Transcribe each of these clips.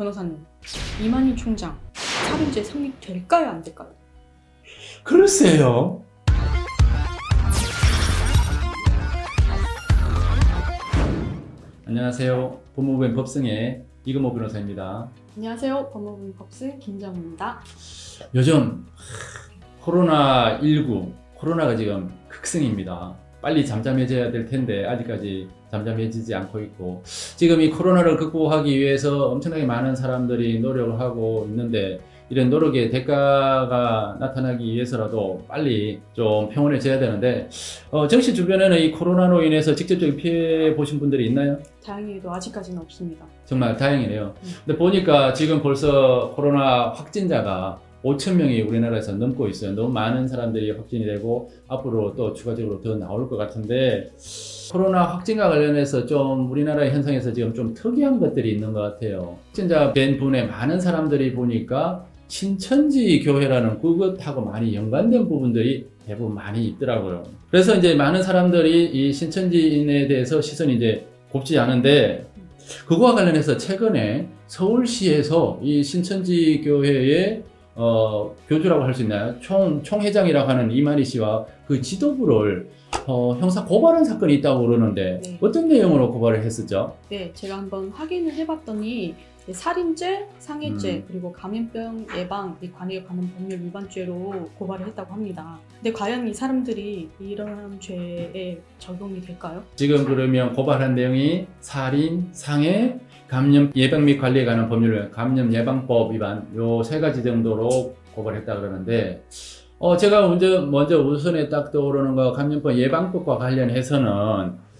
변호사님, 이만희 총장 살인죄 성립될까요, 안 될까요? 글쎄요. 안녕하세요. 법무부의 법승의 이금호 변호사입니다. 안녕하세요, 법무부 법승 김정우입니다. 요즘 코로나19, 코로나가 지금 극승입니다. 빨리 잠잠해져야 될 텐데 아직까지 잠잠해지지 않고 있고, 지금 이 코로나를 극복하기 위해서 엄청나게 많은 사람들이 노력을 하고 있는데, 이런 노력의 대가가 나타나기 위해서라도 빨리 좀 평온해져야 되는데, 정씨 주변에는 이 코로나로 인해서 직접적인 피해 보신 분들이 있나요? 다행히도 아직까지는 없습니다. 정말 다행이네요. 근데 보니까 지금 벌써 코로나 확진자가 5,000명이 우리나라에서 넘고 있어요. 너무 많은 사람들이 확진이 되고 앞으로 또 추가적으로 더 나올 것 같은데, 코로나 확진과 관련해서 좀 우리나라의 현상에서 지금 좀 특이한 것들이 있는 것 같아요. 확진자 된 분의 많은 사람들이 보니까 신천지 교회라는 그것하고 많이 연관된 부분들이 대부분 많이 있더라고요. 그래서 이제 많은 사람들이 이 신천지인에 대해서 시선이 이제 곱지 않은데, 그거와 관련해서 최근에 서울시에서 이 신천지 교회의 교주라고 할 수 있나요? 총회장이라고 하는 이만희 씨와 그 지도부를 형사 고발한 사건이 있다고 그러는데, 네. 어떤 내용으로 고발을 했었죠? 네, 제가 한번 확인을 해봤더니 살인죄, 상해죄, 그리고 감염병 예방 및 관여 감염 법률 위반죄로 고발을 했다고 합니다. 근데 과연 이 사람들이 이러한 죄에 적용이 될까요? 지금 그러면 고발한 내용이 살인, 상해, 감염 예방 및 관리에 관한 법률, 감염 예방법 위반, 요 세 가지 정도로 고발했다 그러는데, 제가 먼저 우선에 딱 떠오르는 거, 감염병 예방법과 관련해서는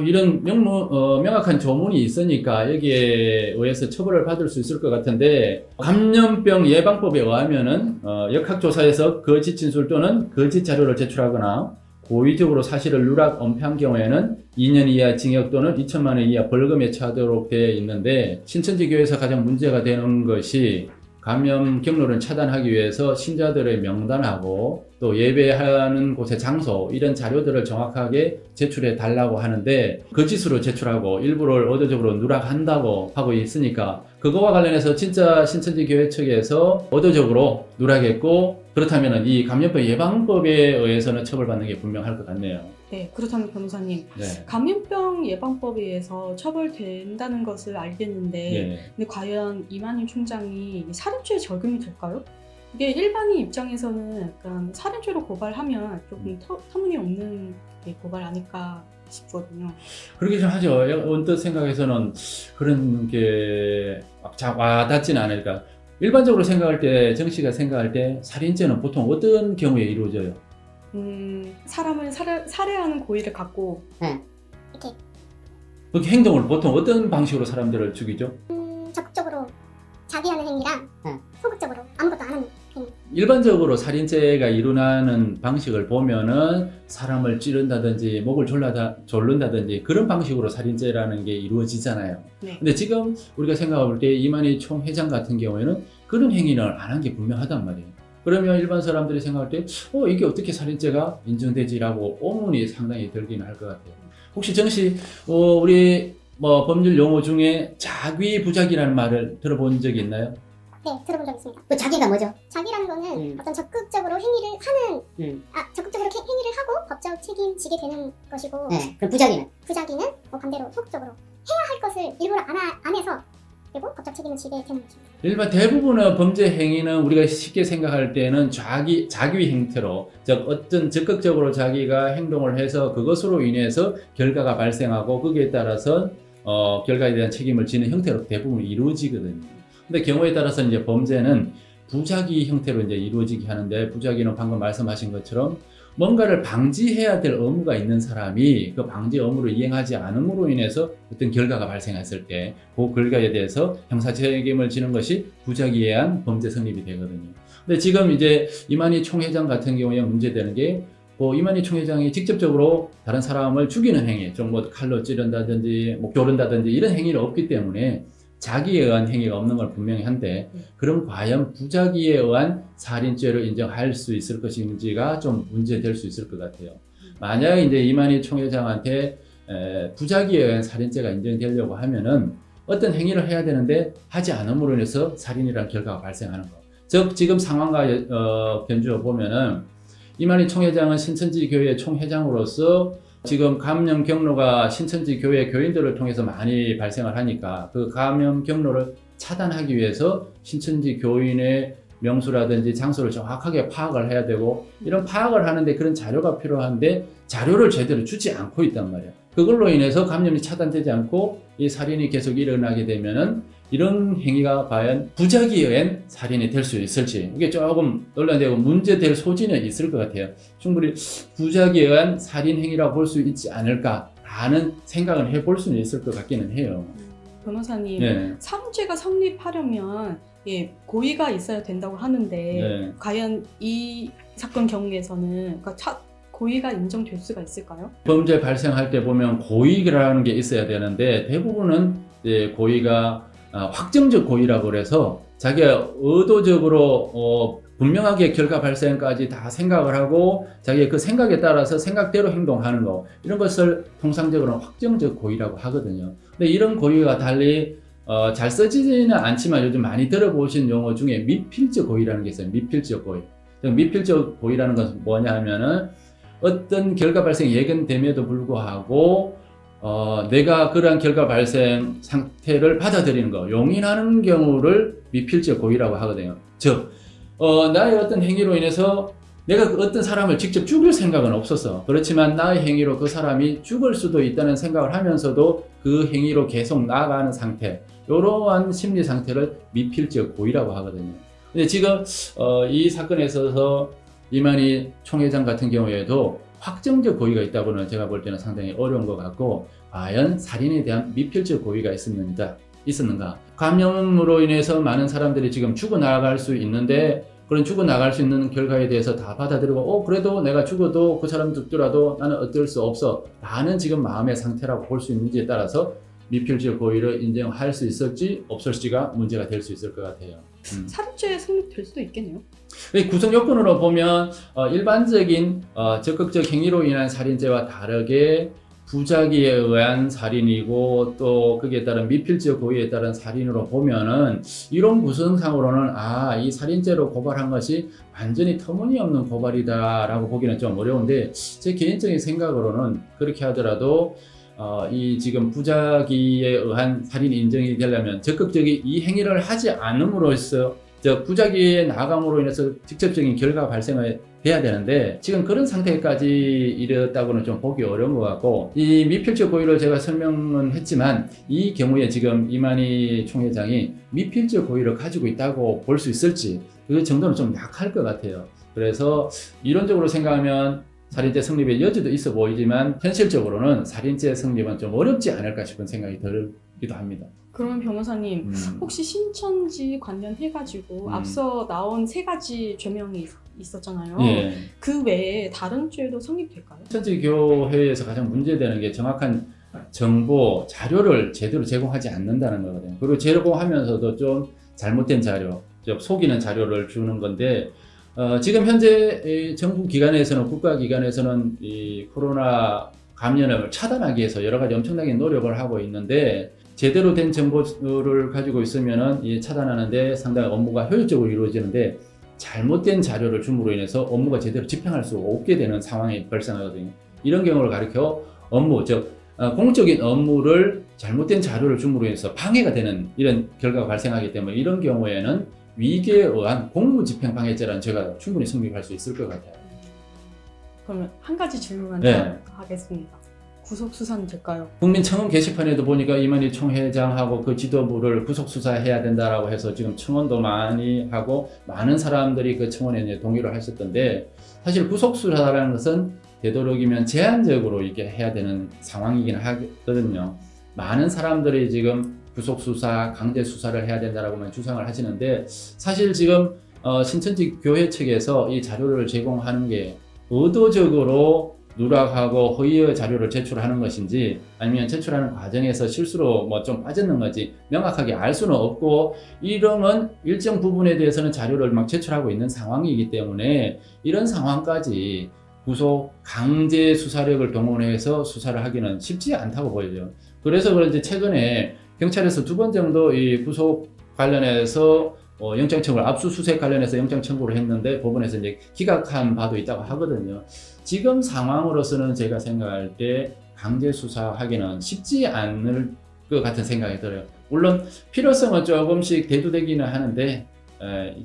이런 명확한 조문이 있으니까 여기에 의해서 처벌을 받을 수 있을 것 같은데, 감염병 예방법에 의하면은 역학조사에서 거짓 진술 또는 거짓 자료를 제출하거나 고의적으로 사실을 누락 엄폐한 경우에는 2년 이하 징역 또는 2천만 원 이하 벌금에 처하도록 되어 있는데, 신천지교회에서 가장 문제가 되는 것이 감염 경로를 차단하기 위해서 신자들의 명단하고 또 예배하는 곳의 장소, 이런 자료들을 정확하게 제출해 달라고 하는데 거짓으로 제출하고 일부를 의도적으로 누락한다고 하고 있으니까, 그거와 관련해서 진짜 신천지 교회 측에서 의도적으로 누락했고, 그렇다면 이 감염병 예방법에 의해서는 처벌받는 게 분명할 것 같네요. 네, 그렇다면 변호사님, 네. 감염병 예방법에 의해서 처벌된다는 것을 알겠는데, 예. 근데 과연 이만희 총장이 살인죄에 적용이 될까요? 이게 일반인 입장에서는 약간 살인죄로 고발하면 조금 터무니없는 고발 아닐까 싶거든요. 그렇게 좀 하죠. 언뜻 생각해서는 그런 게 막 와닿지는 않으니까. 일반적으로 생각할 때, 정씨가 생각할 때 살인죄는 보통 어떤 경우에 이루어져요? 사람을 살해하는 고의를 갖고 이렇게 그 행동을 보통 어떤 방식으로 사람들을 죽이죠? 적극적으로 자기 하는 행위랑 소극적으로 아무것도 안 하는 행위. 일반적으로 살인죄가 일어나는 방식을 보면은 사람을 찌른다든지 목을 졸른다든지 그런 방식으로 살인죄라는 게 이루어지잖아요. 네. 근데 지금 우리가 생각해 볼 때 이만희 총회장 같은 경우에는 그런 행위는 안 한 게 분명하단 말이에요. 그러면 일반 사람들이 생각할 때 이게 어떻게 살인죄가 인정되지라고 의문이 상당히 들기는 할 것 같아요. 혹시 정씨 우리 법률 용어 중에 자귀부작이라는 말을 들어본 적이 있나요? 네, 들어본 적 있습니다. 그 자기가 뭐죠? 자기라는 거는 어떤 적극적으로 행위를 하는 적극적으로 행위를 하고 법적 책임지게 되는 것이고, 네. 그럼 부작위는? 부작위는 반대로 소극적으로 해야 할 것을 일부러 안 해서 그리고 법적 책임을 지게 되는 것입니다. 일반 대부분의 범죄 행위는 우리가 쉽게 생각할 때는 자기 형태로, 즉 어떤 적극적으로 자기가 행동을 해서 그것으로 인해서 결과가 발생하고 거기에 따라서 결과에 대한 책임을 지는 형태로 대부분 이루어지거든요. 근데 경우에 따라서 이제 범죄는 부작위 형태로 이제 이루어지게 하는데, 부작위는 방금 말씀하신 것처럼 뭔가를 방지해야 될 의무가 있는 사람이 그 방지 의무를 이행하지 않음으로 인해서 어떤 결과가 발생했을 때 그 결과에 대해서 형사 책임을 지는 것이 부작위에 의한 범죄 성립이 되거든요. 근데 지금 이제 이만희 총회장 같은 경우에 문제되는 게, 이만희 총회장이 직접적으로 다른 사람을 죽이는 행위, 좀 칼로 찌른다든지 목 조른다든지 이런 행위는 없기 때문에 자기에 의한 행위가 없는 걸 분명히 한데, 그럼 과연 부작위에 의한 살인죄를 인정할 수 있을 것인지가 좀 문제될 수 있을 것 같아요. 만약에 이제 이만희 총회장한테 부작위에 의한 살인죄가 인정되려고 하면은 어떤 행위를 해야 되는데 하지 않음으로 인해서 살인이라는 결과가 발생하는 거. 즉 지금 상황과 견주어 보면은 이만희 총회장은 신천지 교회 총회장으로서 지금 감염 경로가 신천지 교회 교인들을 통해서 많이 발생을 하니까 그 감염 경로를 차단하기 위해서 신천지 교인의 명수라든지 장소를 정확하게 파악을 해야 되고 이런 파악을 하는데 그런 자료가 필요한데 자료를 제대로 주지 않고 있단 말이에요. 그걸로 인해서 감염이 차단되지 않고 이 살인이 계속 일어나게 되면은 이런 행위가 과연 부작위에 의한 살인이 될 수 있을지 이게 조금 논란되고 문제될 소지는 있을 것 같아요. 충분히 부작위에 의한 살인 행위라고 볼 수 있지 않을까라는 생각을 해볼 수는 있을 것 같기는 해요. 변호사님, 네. 살인죄가 성립하려면 고의가 있어야 된다고 하는데 네. 과연 이 사건 경우에서는 고의가 인정될 수가 있을까요? 범죄 발생할 때 보면 고의라는 게 있어야 되는데 대부분은 고의가 확정적 고의라고 그래서 자기가 의도적으로 분명하게 결과 발생까지 다 생각을 하고 자기의 그 생각에 따라서 생각대로 행동하는 거 이런 것을 통상적으로는 확정적 고의라고 하거든요. 근데 이런 고의와 달리 잘 써지지는 않지만 요즘 많이 들어보신 용어 중에 미필적 고의라는 게 있어요. 미필적 고의. 미필적 고의라는 것은 뭐냐 하면은 어떤 결과 발생이 예견됨에도 불구하고 내가 그러한 결과 발생 상태를 받아들이는 거, 용인하는 경우를 미필적 고의라고 하거든요. 즉, 나의 어떤 행위로 인해서 내가 그 어떤 사람을 직접 죽일 생각은 없었어. 그렇지만 나의 행위로 그 사람이 죽을 수도 있다는 생각을 하면서도 그 행위로 계속 나아가는 상태, 이러한 심리 상태를 미필적 고의라고 하거든요. 근데 지금 이 사건에 있어서 이만희 총회장 같은 경우에도 확정적 고의가 있다고는 제가 볼 때는 상당히 어려운 것 같고 과연 살인에 대한 미필적 고의가 있었는가? 감염으로 인해서 많은 사람들이 지금 죽어나갈 수 있는데 그런 죽어나갈 수 있는 결과에 대해서 다 받아들이고 그래도 내가 죽어도 그 사람 죽더라도 나는 어쩔 수 없어 라는 지금 마음의 상태라고 볼 수 있는지에 따라서 미필적 고의를 인정할 수 있을지 없을지가 문제가 될 수 있을 것 같아요. 살인죄에 성립될 수도 있겠네요. 구성 요건으로 보면 일반적인 적극적 행위로 인한 살인죄와 다르게 부작위에 의한 살인이고 또 거기에 따른 미필적 고의에 따른 살인으로 보면은 이론 구성상으로는 이 살인죄로 고발한 것이 완전히 터무니없는 고발이다라고 보기는 좀 어려운데 제 개인적인 생각으로는 그렇게 하더라도 이 지금 부작위에 의한 살인 인정이 되려면 적극적인 이 행위를 하지 않음으로써 부작위에 나감으로 인해서 직접적인 결과가 발생을 돼야 되는데 지금 그런 상태까지 이르렀다고는 좀 보기 어려운 것 같고 이 미필적 고의를 제가 설명은 했지만 이 경우에 지금 이만희 총회장이 미필적 고의를 가지고 있다고 볼 수 있을지 그 정도는 좀 약할 것 같아요. 그래서 이론적으로 생각하면 살인죄 성립의 여지도 있어 보이지만 현실적으로는 살인죄 성립은 좀 어렵지 않을까 싶은 생각이 들기도 합니다. 그러면 변호사님 혹시 신천지 관련해가지고 앞서 나온 3가지 죄명이 있었잖아요. 예. 그 외에 다른 죄도 성립될까요? 신천지 교회에서 가장 문제되는 게 정확한 정보, 자료를 제대로 제공하지 않는다는 거거든요. 그리고 제공하면서도 좀 잘못된 자료, 즉 속이는 자료를 주는 건데 지금 현재 정부 기관에서는 국가기관에서는 이 코로나 감염을 차단하기 위해서 여러 가지 엄청나게 노력을 하고 있는데 제대로 된 정보를 가지고 있으면은 이 차단하는데 상당히 업무가 효율적으로 이루어지는데 잘못된 자료를 줌으로 인해서 업무가 제대로 집행할 수 없게 되는 상황이 발생하거든요. 이런 경우를 가리켜 업무, 즉 공적인 업무를 잘못된 자료를 줌으로 인해서 방해가 되는 이런 결과가 발생하기 때문에 이런 경우에는 위계에 의한 공무집행방해죄라는 죄가 충분히 성립할 수 있을 것 같아요. 그러면 한 가지 질문만 네. 하겠습니다. 구속수사는 될까요? 국민청원 게시판에도 보니까 이만희 총회장하고 그 지도부를 구속수사해야 된다라고 해서 지금 청원도 많이 하고 많은 사람들이 그 청원에 이제 동의를 하셨던데 사실 구속수사라는 것은 되도록이면 제한적으로 이렇게 해야 되는 상황이긴 하거든요. 많은 사람들이 지금 구속수사, 강제수사를 해야 된다라고만 주장을 하시는데 사실 지금 신천지 교회 측에서 이 자료를 제공하는 게 의도적으로 누락하고 허위의 자료를 제출하는 것인지 아니면 제출하는 과정에서 실수로 뭐 좀 빠졌는 건지 명확하게 알 수는 없고 이러면 일정 부분에 대해서는 자료를 막 제출하고 있는 상황이기 때문에 이런 상황까지 구속 강제 수사력을 동원해서 수사를 하기는 쉽지 않다고 보여요. 그래서 그런지 최근에 경찰에서 2번 정도 이 구속 관련해서 영장 청구를 압수수색 관련해서 영장 청구를 했는데 법원에서 이제 기각한 바도 있다고 하거든요. 지금 상황으로서는 제가 생각할 때 강제 수사하기는 쉽지 않을 것 같은 생각이 들어요. 물론 필요성은 조금씩 대두되기는 하는데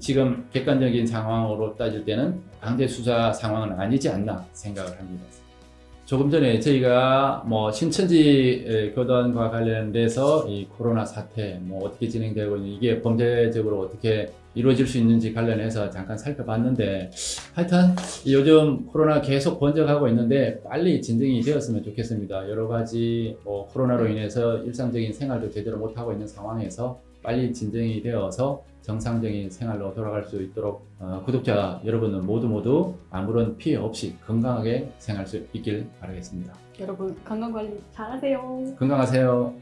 지금 객관적인 상황으로 따질 때는 강제 수사 상황은 아니지 않나 생각을 합니다. 조금 전에 저희가 신천지 교단과 관련돼서 이 코로나 사태 어떻게 진행되고 있는 이게 범죄적으로 어떻게 이루어질 수 있는지 관련해서 잠깐 살펴봤는데 하여튼 요즘 코로나 계속 번져가고 있는데 빨리 진정이 되었으면 좋겠습니다. 여러 가지 코로나로 인해서 일상적인 생활도 제대로 못하고 있는 상황에서 빨리 진정이 되어서 정상적인 생활로 돌아갈 수 있도록 구독자 여러분들 모두 아무런 피해 없이 건강하게 생활할 수 있길 바라겠습니다. 여러분 건강 관리 잘하세요. 건강하세요.